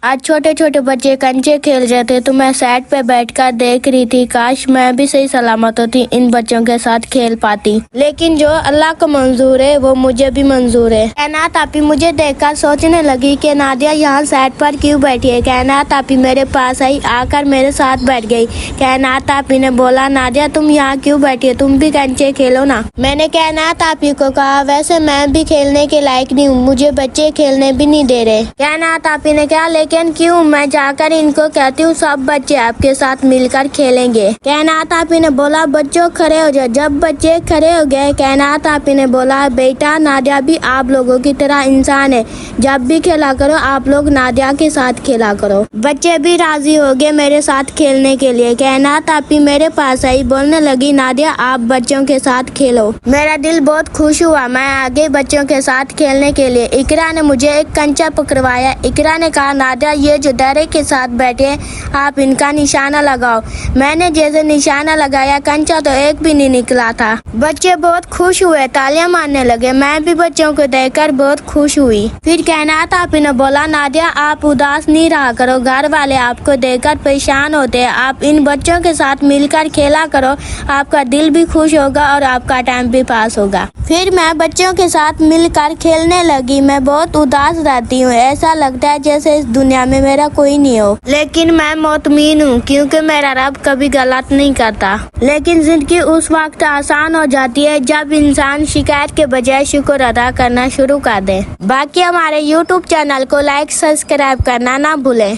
आज छोटे छोटे बच्चे कंचे खेल रहे थे तो मैं साइड पे बैठकर देख रही थी। काश मैं भी सही सलामत होती, इन बच्चों के साथ खेल पाती। लेकिन जो अल्लाह को मंजूर है वो मुझे भी मंजूर है। कायनात आपी मुझे देखकर सोचने लगी कि नादिया यहाँ साइड पर क्यों बैठी है। कायनात आपी मेरे पास आई, आकर मेरे साथ बैठ गई। कायनात आपी ने बोला, नादिया तुम यहाँ क्यों बैठी है, तुम भी कंचे खेलो ना। मैंने कायनात आपी को कहा, वैसे मैं भी खेलने के लायक नहीं हूँ, मुझे बच्चे खेलने भी नहीं दे रहे। कायनात आपी ने कहा, लेकिन क्यों, मैं जाकर इनको कहती हूँ सब बच्चे आपके साथ मिलकर खेलेंगे। कायनात आपी ने बोला, बच्चों खड़े हो जाओ। जब बच्चे खड़े हो गए, कायनात आपी ने बोला, बेटा नादिया भी आप लोगों की तरह इंसान है, जब भी खेला करो आप लोग नादिया के साथ खेला करो। बच्चे भी राजी हो गए मेरे साथ खेलने के लिए। कायनात आपी मेरे पास आई, बोलने लगी, नादिया आप बच्चों के साथ खेलो। मेरा दिल बहुत खुश हुआ, मैं आगे बच्चों के साथ खेलने के लिए। इकरा ने मुझे एक कंचा पकड़वाया। इकरा ने कहा, नादिया ये जो दरे के साथ बैठे आप इनका निशाना लगाओ। मैंने जैसे निशाना लगाया, कंचा तो एक भी नहीं निकला था। बच्चे बहुत खुश हुए, तालियां मारने लगे। मैं भी बच्चों को देखकर बहुत खुश हुई। फिर कायनात आपी ने बोला, नादिया आप उदास नहीं रहा करो, घर वाले आपको देखकर परेशान होते हैं, आप इन बच्चों के साथ मिलकर खेला करो, आपका दिल भी खुश होगा और आपका टाइम भी पास होगा। फिर मैं बच्चों के साथ मिलकर खेलने लगी। मैं बहुत उदास रहती हूँ, ऐसा लगता है जैसे इस दुनिया में मेरा कोई नहीं हो, लेकिन मैं मुतमईन हूँ क्योंकि मेरा रब कभी गलत नहीं करता। लेकिन जिंदगी उस वक्त आसान हो जाती है जब इंसान शिकायत के बजाय शुक्र अदा करना शुरू कर दे। बाकी हमारे YouTube चैनल को लाइक सब्सक्राइब करना ना भूलें।